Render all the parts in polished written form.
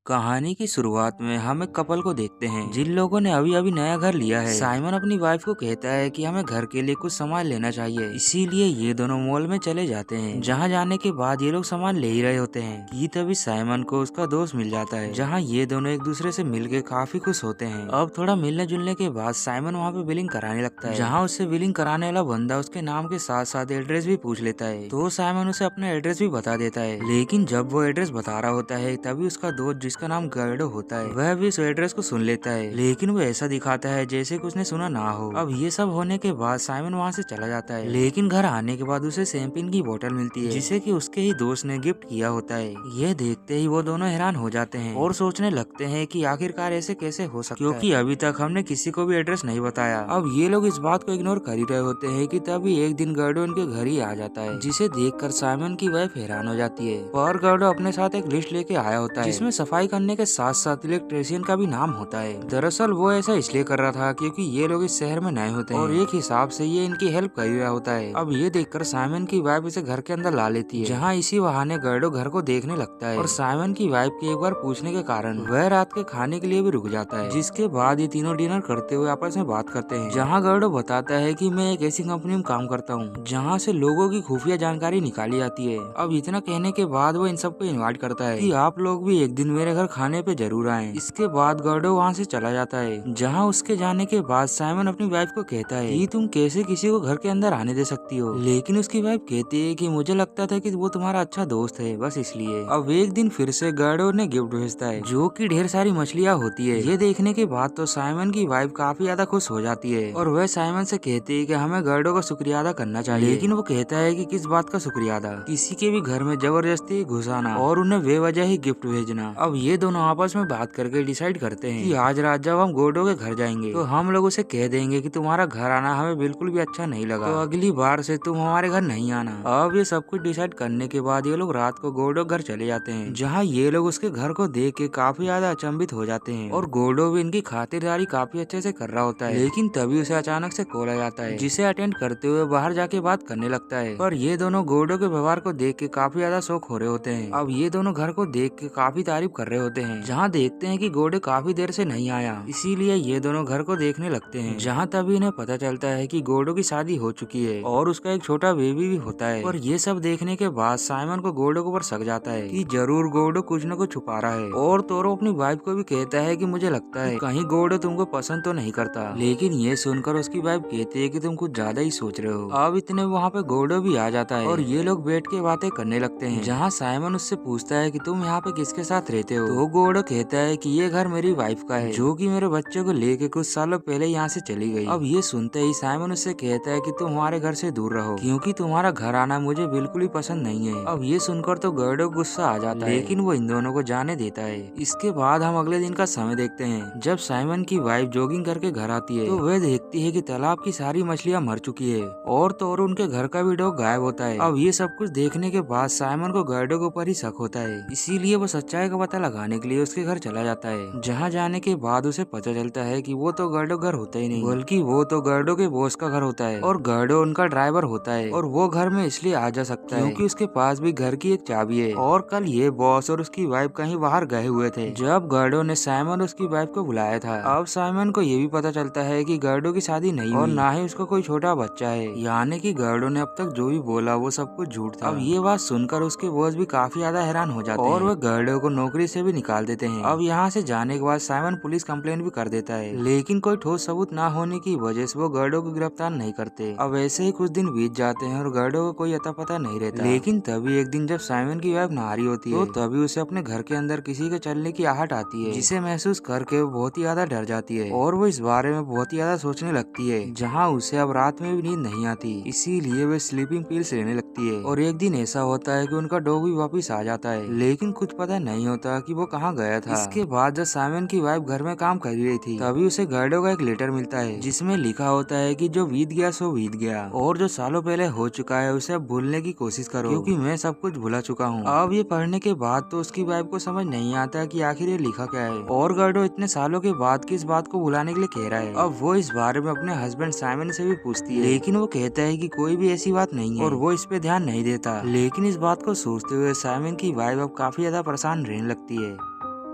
कहानी की शुरुआत में हम एक कपल को देखते हैं जिन लोगों ने अभी अभी नया घर लिया है। साइमन अपनी वाइफ को कहता है कि हमें घर के लिए कुछ सामान लेना चाहिए, इसीलिए ये दोनों मॉल में चले जाते हैं। जहाँ जाने के बाद ये लोग सामान ले ही रहे होते हैं कि तभी साइमन को उसका दोस्त मिल जाता है, जहाँ ये दोनों एक दूसरे से मिलके काफी खुश होते हैं। अब थोड़ा मिलने जुलने के बाद साइमन वहाँ पे बिलिंग कराने लगता है, जहाँ उससे बिलिंग कराने वाला बंदा उसके नाम के साथ साथ एड्रेस भी पूछ लेता है। तो साइमन उसे अपना एड्रेस भी बता देता है, लेकिन जब वो एड्रेस बता रहा होता है तभी उसका दोस्त जिसका नाम गर्डो होता है वह भी उस एड्रेस को सुन लेता है, लेकिन वो ऐसा दिखाता है जैसे कि उसने सुना ना हो। अब ये सब होने के बाद साइमन वहाँ से चला जाता है, लेकिन घर आने के बाद उसे शैंपेन की बोतल मिलती है जिसे कि उसके ही दोस्त ने गिफ्ट किया होता है। यह देखते ही वो दोनों हैरान हो जाते हैं और सोचने लगते हैं कि आखिरकार ऐसे कैसे हो सकता है, क्योंकि अभी तक हमने किसी को भी एड्रेस नहीं बताया। अब ये लोग इस बात को इग्नोर कर ही रहे होते हैं कि तभी एक दिन गर्डो इनके घर ही आ जाता है, जिसे देखकर साइमन की वाइफ हैरान हो जाती है। और गर्डो अपने साथ एक लिस्ट लेके आया होता है जिसमें सफाई करने के साथ साथ इलेक्ट्रीशियन का भी नाम होता है। दरअसल वो ऐसा इसलिए कर रहा था क्योंकि ये लोग इस शहर में नए होते हैं और एक हिसाब से ये इनकी हेल्प कर ही रहा होता है। अब ये देखकर साइमन की वाइफ इसे घर के अंदर ला लेती है, जहाँ इसी बहाने गर्डो घर को देखने लगता है और साइमन की वाइफ के एक बार पूछने के कारण वह रात के खाने के लिए भी रुक जाता है। जिसके बाद ये तीनों डिनर करते हुए आपस में बात करते हैं, जहाँ गर्डो बताता है कि मैं एक ऐसी कंपनी में काम करता हूँ जहाँ से लोगों की खुफिया जानकारी निकाली जाती है। अब इतना कहने के बाद वो इन सबको इनवाइट करता है कि आप लोग भी एक दिन मेरे घर खाने पे जरूर आए। इसके बाद गर्डो वहाँ से चला जाता है, जहाँ उसके जाने के बाद साइमन अपनी वाइफ को कहता है कि तुम कैसे किसी को घर के अंदर आने दे सकती हो, लेकिन उसकी वाइफ कहती है कि मुझे लगता था कि वो तुम्हारा अच्छा दोस्त है, बस इसलिए। अब एक दिन फिर से गर्डो ने गिफ्ट भेजता है जो कि ढेर सारी मछलियाँ होती है। ये देखने के बाद तो साइमन की वाइफ काफी ज्यादा खुश हो जाती है और वह साइमन से कहती है कि हमें गर्डो का शुक्रिया अदा करना चाहिए, लेकिन वो कहता है कि किस बात का शुक्रिया अदा, किसी के भी घर में जबरदस्ती घुसाना और उन्हें बेवजह ही गिफ्ट भेजना। अब ये दोनों आपस में बात करके डिसाइड करते हैं कि आज रात जब हम गोडो के घर जाएंगे तो हम लोग उसे कह देंगे कि तुम्हारा घर आना हमें बिल्कुल भी अच्छा नहीं लगा, तो अगली बार से तुम हमारे घर नहीं आना। अब ये सब कुछ डिसाइड करने के बाद ये लोग रात को गोडो घर चले जाते हैं, जहाँ ये लोग उसके घर को देख के काफी ज्यादा अचंभित हो जाते हैं और गोडो भी इनकी खातिरदारी काफी अच्छे से कर रहा होता है। लेकिन तभी उसे अचानक से कॉल आ जाता है, जिसे अटेंड करते हुए बाहर जाके बात करने लगता है। पर ये दोनों गोडो के व्यवहार को देख के काफी ज्यादा शौक हो रहे होते हैं। अब ये दोनों घर को देख के काफी तारीफ कर रहे होते हैं, जहाँ देखते हैं कि गोडो काफी देर से नहीं आया, इसीलिए ये दोनों घर को देखने लगते हैं। जहाँ तभी इन्हें पता चलता है कि गोडो की शादी हो चुकी है और उसका एक छोटा बेबी भी होता है। और ये सब देखने के बाद साइमन को गोडो के ऊपर शक जाता है कि जरूर गोडो कुछ न कुछ छुपा रहा है। और तोरो अपनी वाइफ को भी कहता है कि मुझे लगता है कहीं गोडो तुमको पसंद तो नहीं करता, लेकिन ये सुनकर उसकी वाइफ कहती है कि तुम कुछ ज्यादा ही सोच रहे हो। अब इतने वहाँ पे गोडो भी आ जाता है और ये लोग बैठ के बातें करने लगते हैं, जहाँ साइमन उससे पूछता है कि तुम यहाँ पे किसके साथ रहते हो, तो गोडो कहता है कि ये घर मेरी वाइफ का है, जो कि मेरे बच्चे को लेके कुछ सालों पहले यहाँ से चली गई। अब ये सुनते ही साइमन उससे कहता है कि तुम हमारे घर से दूर रहो, क्योंकि तुम्हारा घर आना मुझे बिल्कुल ही पसंद नहीं है। अब ये सुनकर तो गर्डो गुस्सा आ जाता है, लेकिन वो इन दोनों को जाने देता है। इसके बाद हम अगले दिन का समय देखते हैं, जब साइमन की वाइफ जॉगिंग करके घर आती है तो वह देखती है कि तालाब की सारी मछलियाँ मर चुकी है और तो और उनके घर का भी डॉग गायब होता है। अब ये सब कुछ देखने के बाद साइमन को गर्डो के ऊपर ही शक होता है, इसीलिए वो सच्चाई का पता लगाने के लिए उसके घर चला जाता है, जहाँ जाने के बाद उसे पता चलता है कि वो तो गर्डो घर होता ही नहीं, बल्कि वो तो गर्डो के बॉस का घर होता है और गर्डो उनका ड्राइवर होता है। और वो घर में इसलिए आ जा सकता है क्योंकि उसके पास भी घर की एक चाबी है। और कल ये बॉस और उसकी वाइफ कहीं बाहर गए हुए थे जब गर्डो ने साइमन और उसकी वाइफ को बुलाया था। अब साइमन को ये भी पता चलता है कि गर्डो की शादी नहीं और ना ही उसका कोई छोटा बच्चा है, यानी कि गर्डो ने अब तक जो भी बोला वो सब कुछ झूठ था। अब ये बात सुनकर उसके बॉस भी काफी ज्यादा हैरान हो जाते हैं और वह गर्डो को नौकरी से भी निकाल देते हैं। अब यहाँ से जाने के बाद साइमन पुलिस कंप्लेंट भी कर देता है, लेकिन कोई ठोस सबूत ना होने की वजह से वो गर्डो को गिरफ्तार नहीं करते। अब ऐसे ही कुछ दिन बीत जाते हैं और गर्डो को कोई अता पता नहीं रहता। लेकिन तभी एक दिन जब साइमन की वाइफ नहा रही होती है तो तभी उसे अपने घर के अंदर किसी के चलने की आहट आती है, जिसे महसूस करके वो बहुत ही ज्यादा डर जाती है और वो इस बारे में बहुत ही ज्यादा सोचने लगती है, जहाँ उसे अब रात में भी नींद नहीं आती, इसीलिए वे स्लीपिंग पिल्स लेने लगती है। और एक दिन ऐसा होता है कि उनका डॉग भी वापस आ जाता है, लेकिन कुछ पता नहीं होता कि वो कहाँ गया था। इसके बाद जब साइमन की वाइफ घर में काम कर रही थी तभी उसे गर्डो का एक लेटर मिलता है, जिसमें लिखा होता है कि जो बीत गया सो बीत गया और जो सालों पहले हो चुका है उसे अब भूलने की कोशिश करो, क्योंकि मैं सब कुछ भुला चुका हूँ। अब ये पढ़ने के बाद तो उसकी वाइफ को समझ नहीं आता कि आखिर ये लिखा क्या है और गर्डो इतने सालों के बाद किस बात को भुलाने के लिए कह रहा है। अब वो इस बारे में अपने हस्बैंड साइमन से भी पूछती है, लेकिन वो कहता है कि कोई भी ऐसी बात नहीं है और वो इस पे ध्यान नहीं देता। लेकिन इस बात को सोचते हुए साइमन की वाइफ अब काफी ज्यादा परेशान रहने लगती है।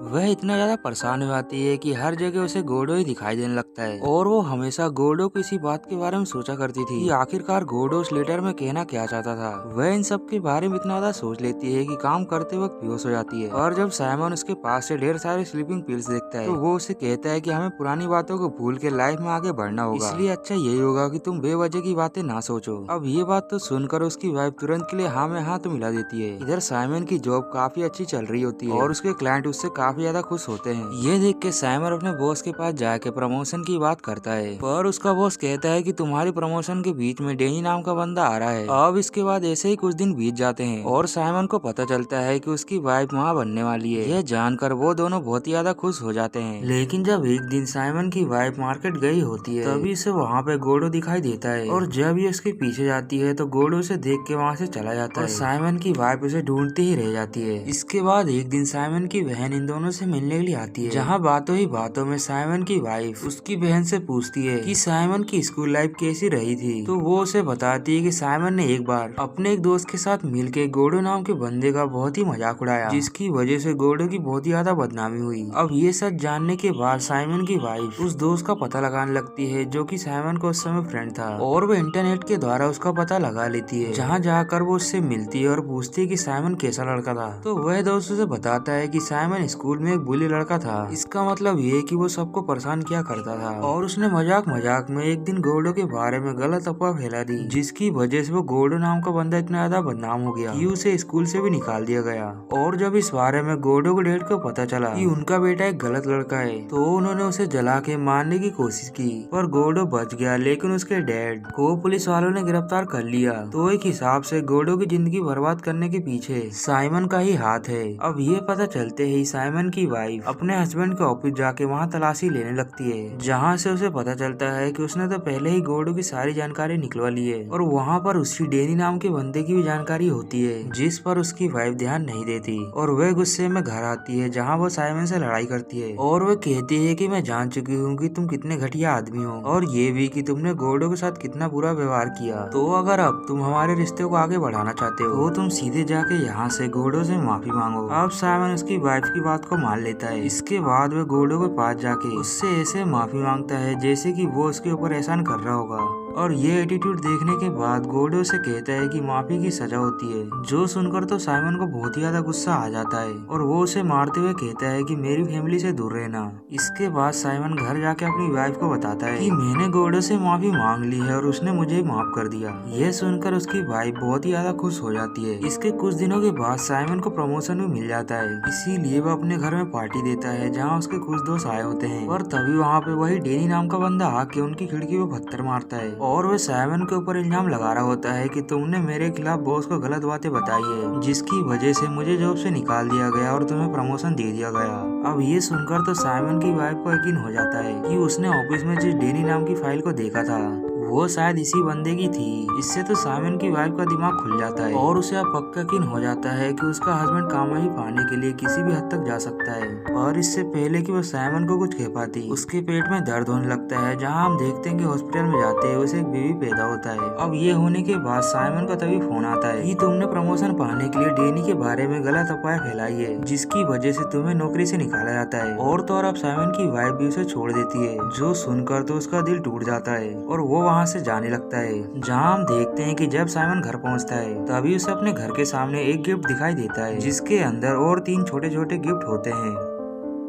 वह इतना ज्यादा परेशान हो जाती है कि हर जगह उसे गोडो ही दिखाई देने लगता है और वो हमेशा गोडो को इसी बात के बारे में सोचा करती थी कि आखिरकार गोडो उस लेटर में कहना क्या चाहता था। वह इन सब के बारे में इतना ज्यादा सोच लेती है कि काम करते वक्त बेहोश हो जाती है। और जब साइमन उसके पास से ढेर सारे स्लीपिंग पिल्स देखता है तो वो उसे कहता है कि हमें पुरानी बातों को भूल के लाइफ में आगे बढ़ना होगा, इसलिए अच्छा यही होगा कि तुम बेवजह की बातें ना सोचो। अब ये बात तो सुनकर उसकी वाइफ तुरंत के लिए हाँ में हाँ तो मिला देती है। इधर साइमन की जॉब काफी अच्छी चल रही होती है और उसके क्लाइंट उससे काफी ज्यादा खुश होते हैं। ये देख के साइमन अपने बॉस के पास जाके प्रमोशन की बात करता है, पर उसका बॉस कहता है कि तुम्हारी प्रमोशन के बीच में डेनी नाम का बंदा आ रहा है। अब इसके बाद ऐसे ही कुछ दिन बीत जाते हैं और साइमन को पता चलता है कि उसकी वाइफ माँ बनने वाली है। यह जानकर वो दोनों बहुत ही ज्यादा खुश हो जाते हैं। लेकिन जब एक दिन साइमन की वाइफ मार्केट गई होती है तभी उसे वहाँ पे गोडो दिखाई देता है और जब ये उसके पीछे जाती है तो गोडो उसे देख के वहाँ से चला जाता है। साइमन की वाइफ उसे ढूंढती ही रह जाती है। इसके बाद एक दिन साइमन की बहन इन दोनों से मिलने के लिए आती है, जहाँ बातों ही बातों में साइमन की वाइफ उसकी बहन से पूछती है कि साइमन की स्कूल लाइफ कैसी रही थी। तो वो उसे बताती है कि साइमन ने एक बार अपने एक दोस्त के साथ मिलके गोडो नाम के बंदे का बहुत ही मजाक उड़ाया, जिसकी वजह से गोडो की बहुत ही ज्यादा बदनामी हुई। अब ये सच जानने के बाद साइमन की वाइफ उस दोस्त का पता लगाने लगती है जो कि साइमन का उस समय फ्रेंड था और वो इंटरनेट के द्वारा उसका पता लगा लेती है, जहाँ जाकर वो उससे मिलती है और पूछती है कि साइमन कैसा लड़का था। तो वह दोस्त उसे बताता है कि साइमन स्कूल में एक बुली लड़का था। इसका मतलब ये कि वो सबको परेशान किया करता था और उसने मजाक मजाक में एक दिन गोडो के बारे में गलत अफवाह फैला दी, जिसकी वजह से वो गोडो नाम का बंदा इतना ज्यादा बदनाम हो गया कि उसे स्कूल से भी निकाल दिया गया। और जब इस बारे में गोडो के डैड को पता चला कि उनका बेटा एक गलत लड़का है तो उन्होंने उसे जला के मारने की कोशिश की, पर गोडो बच गया। लेकिन उसके डैड को पुलिस वालों ने गिरफ्तार कर लिया। तो एक हिसाब से गोडो की जिंदगी बर्बाद करने के पीछे साइमन का ही हाथ है। अब ये पता चलते ही साइमन की वाइफ अपने हस्बैंड के ऑफिस जाके वहाँ तलाशी लेने लगती है, जहाँ से उसे पता चलता है कि उसने तो पहले ही गोडो की सारी जानकारी निकलवा ली है और वहाँ पर उसी डेनी नाम के बंदे की भी जानकारी होती है, जिस पर उसकी वाइफ ध्यान नहीं देती और वह गुस्से में घर आती है, जहाँ वो साइमन से लड़ाई करती है और वह कहती है कि मैं जान चुकी हूँ कि तुम कितने घटिया आदमी हो और ये भी कि तुमने गोडो के साथ कितना बुरा व्यवहार किया। तो अगर अब तुम हमारे रिश्ते को आगे बढ़ाना चाहते हो तो तुम सीधे जाके यहाँ से गोडो से माफी मांगो। अब साइमन उसकी वाइफ की बात को मान लेता है। इसके बाद वह गोडो के पास जाके उससे ऐसे माफी मांगता है जैसे कि वो उसके ऊपर एहसान कर रहा होगा और ये एटीट्यूड देखने के बाद गोडो से कहता है कि माफी की सजा होती है, जो सुनकर तो साइमन को बहुत ही ज्यादा गुस्सा आ जाता है और वो उसे मारते हुए कहता है कि मेरी फैमिली से दूर रहना। इसके बाद साइमन घर जाके अपनी वाइफ को बताता है कि मैंने गोडो से माफी मांग ली है और उसने मुझे माफ कर दिया। यह सुनकर उसकी वाइफ बहुत ही ज्यादा खुश हो जाती है। इसके कुछ दिनों के बाद साइमन को प्रमोशन भी मिल जाता है, इसीलिए वो अपने घर में पार्टी देता है, जहाँ उसके कुछ दोस्त आए होते हैं और तभी वहाँ पे वही डेनी नाम का बंदा आके उनकी खिड़की पे पत्थर मारता है और वह साइमन के ऊपर इल्जाम लगा रहा होता है कि तुमने मेरे खिलाफ बॉस को गलत बातें बताई है, जिसकी वजह से मुझे जॉब से निकाल दिया गया और तुम्हें प्रमोशन दे दिया गया। अब ये सुनकर तो साइमन की वाइफ को यकीन हो जाता है कि उसने ऑफिस में जिस डेनी नाम की फाइल को देखा था वो शायद इसी बंदे की थी। इससे तो साइमन की वाइफ का दिमाग खुल जाता है और उसे अब पक्का यकीन हो जाता है कि उसका हस्बैंड कामयाबी पाने के लिए किसी भी हद तक जा सकता है। और इससे पहले कि वो साइमन को कुछ कह पाती उसके पेट में दर्द होने लगता है, जहाँ हम देखते हैं कि हॉस्पिटल में जाते हैं उसे एक बेबी पैदा होता है। अब ये होने के बाद साइमन का तभी फोन आता है कि तुमने प्रमोशन पाने के लिए डेनी के बारे में गलत अफवाह फैलाई है, जिसकी वजह से तुम्हें नौकरी से निकाला जाता है। और तो और अब साइमन की वाइफ भी उसे छोड़ देती है, जो सुनकर तो उसका दिल टूट जाता है और वो वहाँ से जाने लगता है। जहाँ हम देखते हैं कि जब साइमन घर पहुँचता है तभी उसे अपने घर के सामने एक गिफ्ट दिखाई देता है, जिसके अंदर और 3 छोटे छोटे गिफ्ट होते हैं।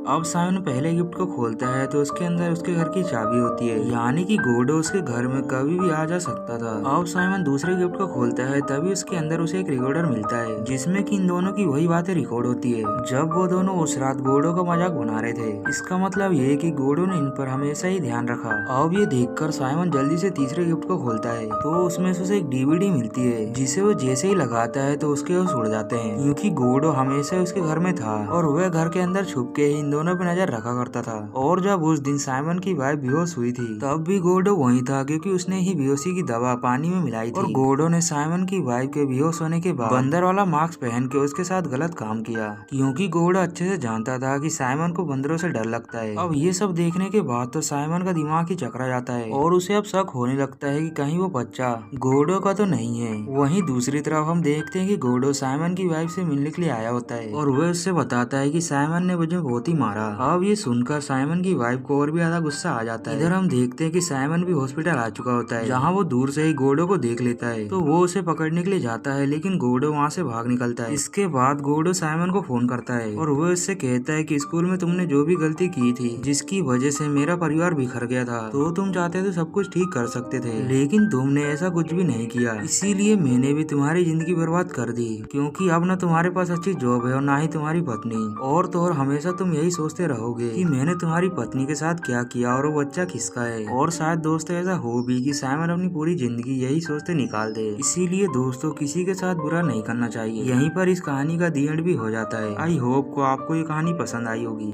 अब साइमन पहले गिफ्ट को खोलता है तो उसके अंदर उसके घर की चाबी होती है, यानी कि गोडो उसके घर में कभी भी आ जा सकता था। अब साइमन दूसरे गिफ्ट को खोलता है तभी उसके अंदर उसे एक रिकॉर्डर मिलता है, जिसमें कि इन दोनों की वही बातें रिकॉर्ड होती है जब वो दोनों उस रात गोडो का मजाक बना रहे थे। इसका मतलब ये कि गोडो ने इन पर हमेशा ही ध्यान रखा। अब ये देखकर साइमन जल्दी से तीसरे गिफ्ट को खोलता है तो उसमें से उसे एक डीवीडी मिलती है, जिसे वो जैसे ही लगाता है तो उसके होश उड़ जाते हैं, क्योंकि गोडो हमेशा उसके घर में था और वह घर के अंदर छुप के ही इन दोनों पे नजर रखा करता था। और जब उस दिन साइमन की वाइफ बेहोश हुई थी तब भी गोर्डो वहीं था, क्योंकि उसने ही बेहोशी की दवा पानी में मिलाई थी। और गोर्डो ने साइमन की वाइफ के बेहोश होने के बाद बंदर वाला मास्क पहन के उसके साथ गलत काम किया, क्योंकि गोर्डो अच्छे से जानता था कि साइमन को बंदरों से डर लगता है। अब ये सब देखने के बाद तो साइमन का दिमाग ही चकरा जाता है और उसे अब शक होने लगता है कि कहीं वो बच्चा गोर्डो का तो नहीं है। वहीं दूसरी तरफ हम देखते हैं कि गोर्डो साइमन की वाइफ से मिलने के लिए आया होता है और वह उससे बताता है कि साइमन ने मुझे बहुत ही मारा। अब ये सुनकर साइमन की वाइफ को और भी ज्यादा गुस्सा आ जाता है। इधर हम देखते हैं कि साइमन भी हॉस्पिटल आ चुका होता है, जहाँ वो दूर से ही गोर्डो को देख लेता है तो वो उसे पकड़ने के लिए जाता है, लेकिन गोर्डो वहाँ से भाग निकलता है। इसके बाद गोर्डो साइमन को फोन करता है और वो उससे कहता है कि स्कूल में तुमने जो भी गलती की थी, जिसकी वजह से मेरा परिवार बिखर गया था, तो तुम चाहते तो सब कुछ ठीक कर सकते थे, लेकिन तुमने ऐसा कुछ भी नहीं किया, इसीलिए मैंने भी तुम्हारी जिंदगी बर्बाद कर दी। क्योंकि अब न तुम्हारे पास अच्छी जॉब है और ना ही तुम्हारी पत्नी, और तो और हमेशा तुम यही सोचते रहोगे कि मैंने तुम्हारी पत्नी के साथ क्या किया और वो बच्चा किसका है। और शायद दोस्तों ऐसा हो भी कि साइमन अपनी पूरी जिंदगी यही सोचते निकाल दे। इसीलिए दोस्तों किसी के साथ बुरा नहीं करना चाहिए। यहीं पर इस कहानी का दी एंड भी हो जाता है। आई होप को आपको ये कहानी पसंद आई होगी।